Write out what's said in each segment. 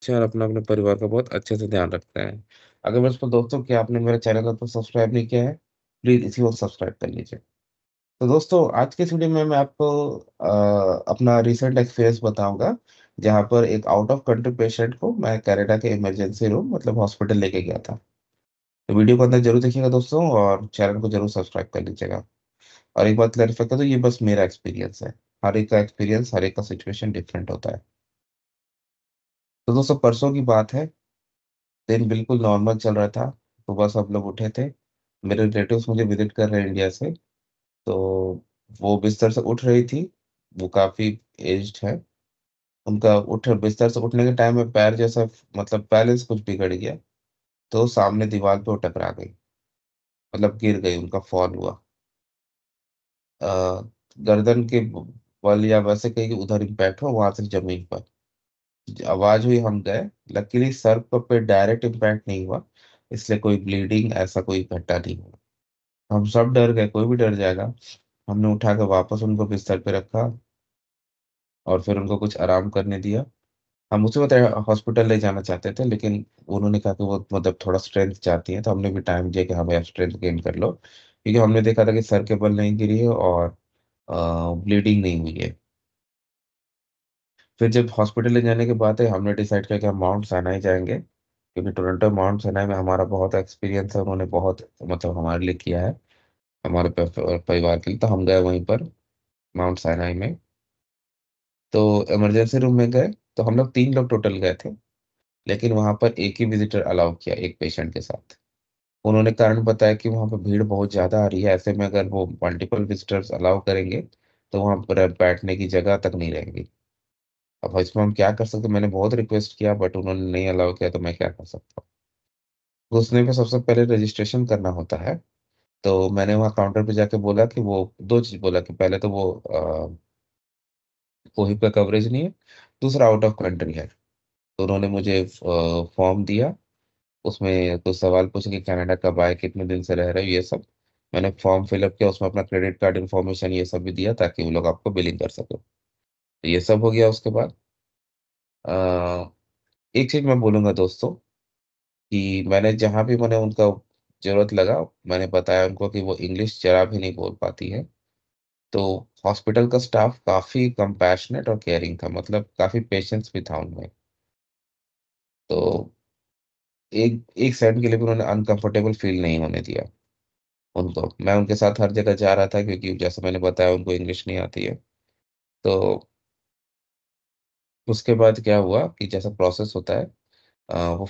अच्छे हैं और अपना-अपने परिवार का बहुत अच्छे से ध्यान रखते हैं। अगर मेरे तो दोस्तों कि आपने मेरे चैनल को सब्सक्राइब नहीं किया है, प्लीज़ इसी वक़्त सब्सक्राइब कर लीजिए। तो दोस्तों आज के इस वीडियो में मैं आपको अपना रिसेंट एक्सपीरियंस बताऊँगा, जहाँ पर एक आउट ऑफ कंट्री पेशेंट को मैं कनाडा के इमरजेंसी रूम मतलब हॉस्पिटल लेके गया था। तो वीडियो को अंत तक ज़रूर देखिएगा दोस्तों और चैनल को ज़रूर सब्सक्राइब कर लीजिएगा। और एक बात क्लैरिफ़ाई कर दूँ, ये बस मेरा एक्सपीरियंस है। हर एक का एक्सपीरियंस, हर एक का सिचुएशन डिफरेंट होता है। तो दोस्तों परसों की बात है, दिन बिल्कुल नॉर्मल चल रहा था। सुबह सब लोग उठे थे। मेरे रिलेटिव्स मुझे विज़िट कर रहे हैं इंडिया से, तो वो बिस्तर से उठ रही थी। वो काफ़ी एज्ड है। उनका उठ बिस्तर से उठने के टाइम में पैर जैसा मतलब बैलेंस कुछ बिगड़ गया, तो सामने दीवार पे वो टकरा गई। मतलब गिर गई, उनका फॉल हुआ। अ, गर्दन के बल या वैसे कहीं उधर इम्पैक्ट हुआ, वहाँ से ज़मीन पर। आवाज़ हुई, हम गए। लकीली सर पे डायरेक्ट इम्पैक्ट नहीं हुआ, इसलिए कोई ब्लीडिंग ऐसा कोई घटना नहीं हुआ। हम सब डर गए, कोई भी डर जाएगा। हमने उठा के वापस उनको बिस्तर पे रखा और फिर उनको कुछ आराम करने दिया। हम उसी वक़्त हॉस्पिटल ले जाना चाहते थे, लेकिन उन्होंने कहा कि वो मतलब थोड़ा स्ट्रेंथ चाहती हैं, तो हमने भी टाइम दिया कि हाँ भाई आप स्ट्रेंथ गेन कर लो। क्योंकि हमने देखा था कि सर के बल नहीं गिरी है और ब्लीडिंग नहीं हुई है। फिर जब हॉस्पिटल ले जाने के बाद है, हमने डिसाइड किया कि हम माउंट साइनाई जाएँगे, क्योंकि टोरंटो माउंट साइनाई में हमारा बहुत एक्सपीरियंस है, उन्होंने बहुत मतलब हमारे लिए किया है, हमारे परिवार के लिए, तो हम गए वहीं पर माउंट साइनाई में। तो इमरजेंसी रूम में गए, तो हम लोग 3 लोग टोटल गए थे, लेकिन वहाँ पर एक ही विज़िटर अलाउ किया, एक पेशेंट के साथ। उन्होंने कारण बताया कि वहाँ पे भीड़ बहुत ज़्यादा आ रही है, ऐसे में अगर वो मल्टीपल विज़िटर्स अलाउ करेंगे, तो वहाँ पर बैठने की जगह तक नहीं रहेगी। अब इसमें हम क्या कर सकते हैं? मैंने बहुत रिक्वेस्ट किया बट उन्होंने नहीं अलाउ किया, तो मैं क्या कर सकता हूँ? घुसने में सबसे पहले रजिस्ट्रेशन करना होता है, तो मैंने वहाँ काउंटर पे जाके बोला कि वो 2 चीज़ बोला कि पहले तो वो कोई पे कवरेज नहीं है, दूसरा आउट ऑफ कंट्री है। तो उन्होंने मुझे फॉर्म दिया, उसमें कुछ सवाल पूछे कि कनाडा कब आए, कितने दिन से रह रहे हो, ये सब। मैंने फॉर्म फिल अप किया, उसमें अपना क्रेडिट कार्ड इन्फॉर्मेशन ये सब भी दिया ताकि वो लोग आपको बिलिंग कर सकें। तो ये सब हो गया उसके बाद अ, एक चीज़ मैं बोलूँगा दोस्तों कि मैंने जहाँ भी मैंने उनका ज़रूरत लगा, मैंने बताया उनको कि वो इंग्लिश ज़रा भी नहीं बोल पाती है। तो हॉस्पिटल का स्टाफ काफ़ी कंपैशनेट और केयरिंग था, मतलब काफ़ी पेशेंस भी था उनमें। तो एक एक सेकंड के लिए भी उन्होंने अनकंफर्टेबल फ़ील नहीं होने दिया उनको। मैं उनके साथ हर जगह जा रहा था क्योंकि जैसे मैंने बताया उनको इंग्लिश नहीं आती है। तो उसके बाद क्या हुआ कि जैसा प्रोसेस होता है वो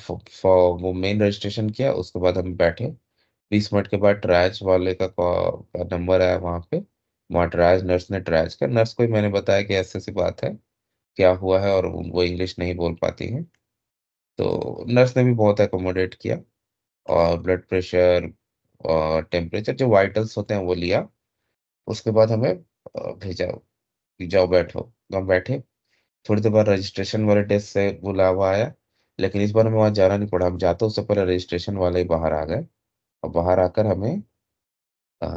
वो मेन रजिस्ट्रेशन किया, उसके बाद हम बैठे। 20 मिनट के बाद ट्रायज वाले का नंबर आया वहाँ पे। वहाँ ट्रायज नर्स ने ट्रायज किया। नर्स को ही मैंने बताया कि ऐसी-ऐसी बात है, क्या हुआ है और वो इंग्लिश नहीं बोल पाती हैं। तो नर्स ने भी बहुत अकोमोडेट किया और ब्लड प्रेशर और टेम्परेचर जो वाइटल्स होते हैं वो लिया। उसके बाद हमें भेजा कि जाओ बैठो। तो हम बैठे, थोड़ी देर बाद रजिस्ट्रेशन वाले डेस्क से बुलावा आया, लेकिन इस बार हमें वहाँ जाना नहीं पड़ा। हम जाते उससे पहले रजिस्ट्रेशन वाले ही बाहर आ गए और बाहर आकर हमें अ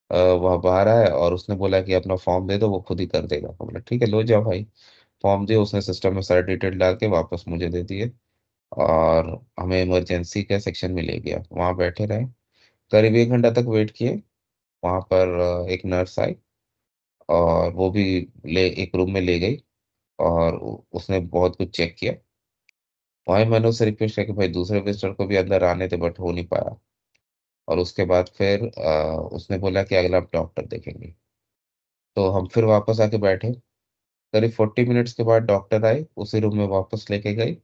वह बाहर आया और उसने बोला कि अपना फॉर्म दे दो, वो खुद ही कर देगा। मैं बोला ठीक है, लो जाओ भाई। फॉर्म दिए, उसने सिस्टम में सारे डिटेल डाल के वापस मुझे दे दिए और हमें इमरजेंसी के सेक्शन में ले गया। वहाँ बैठे रहे, करीब 1 घंटा तक वेट किए। वहाँ पर एक नर्स आई और वो भी ले एक रूम में ले गई और उसने बहुत कुछ चेक किया। वहीं मैंने उससे रिक्वेस्ट किया कि भाई दूसरे विज़िटर को भी अंदर आने दे, बट हो नहीं पाया। और उसके बाद फिर उसने बोला कि अगला आप डॉक्टर देखेंगे। तो हम फिर वापस आके बैठे। करीब 40 मिनट्स के बाद डॉक्टर आई, उसी रूम में वापस लेके गई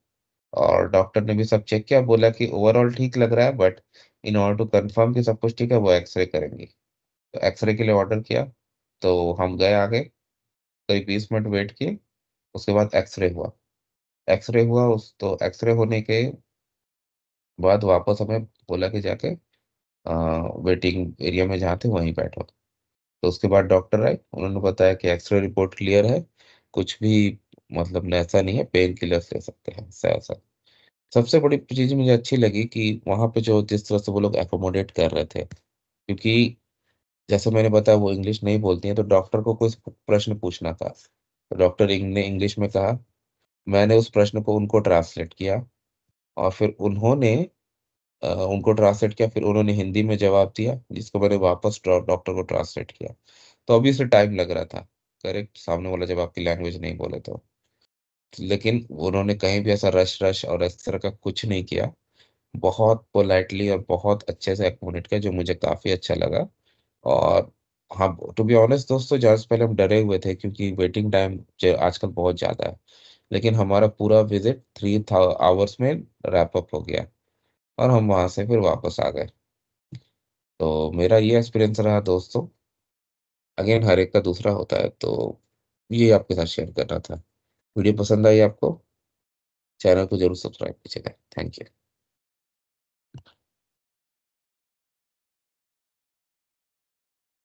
और डॉक्टर ने भी सब चेक किया, बोला कि ओवरऑल ठीक लग रहा है, but in order to confirm कि सब कुछ ठीक है, वो एक्स-रे करेंगी। तो एक्स-रे के लिए ऑर्डर किया, तो हम गए आगे, करीब 20 मिनट वेट किए, उसके बाद एक्स-रे हुआ। एक्स-रे हुआ उस तो एक्स-रे होने के बाद वापस हमें बोला कि जाके अ, वेटिंग एरिया में जहाँ थे वहीं बैठो। तो उसके बाद डॉक्टर आए, उन्होंने बताया कि एक्स-रे रिपोर्ट क्लियर है, कुछ भी मतलब ऐसा नहीं है, पेन किलर्स ले सकते हैं, ऐसा-ऐसा। सबसे बड़ी चीज़ मुझे अच्छी लगी कि वहाँ पे जो जिस तरह से वो लोग एक्कोमोडेट कर रहे थे, क्योंकि जैसे मैंने बताया वो इंग्लिश नहीं बोलती हैं, तो डॉक्टर को कुछ प्रश्न पूछना था। तो डॉक्टर ने इंग्लिश में कहा, मैंने उस प्रश्न को उनको ट्रांसलेट किया और फिर उनको ट्रांसलेट किया, फिर उन्होंने हिंदी में जवाब दिया, जिसको मैंने वापस डॉक्टर को ट्रांसलेट किया। तो ऑब्वियसली टाइम लग रहा था, करेक्ट, सामने वाला जब आपकी लैंग्वेज नहीं बोले तो। लेकिन उन्होंने कहीं भी ऐसा रश और इस तरह का कुछ नहीं किया। बहुत पोलाइटली और बहुत अच्छे से एक्कोमोडेट किया, जो मुझे काफ़ी अच्छा लगा। और हाँ, टू बी ऑनेस्ट दोस्तों, जाने से पहले हम डरे हुए थे क्योंकि वेटिंग टाइम ज आजकल बहुत ज़्यादा है। लेकिन हमारा पूरा विज़िट 3 था आवर्स में रैप अप हो गया और हम वहाँ से फिर वापस आ गए। तो मेरा ये एक्सपीरियंस रहा दोस्तों। अगेन हर एक का दूसरा होता है, तो ये आपके साथ शेयर करना था। वीडियो पसंद आई आपको? चैनल को ज़रूर सब्सक्राइब कीजिएगा। Thank you.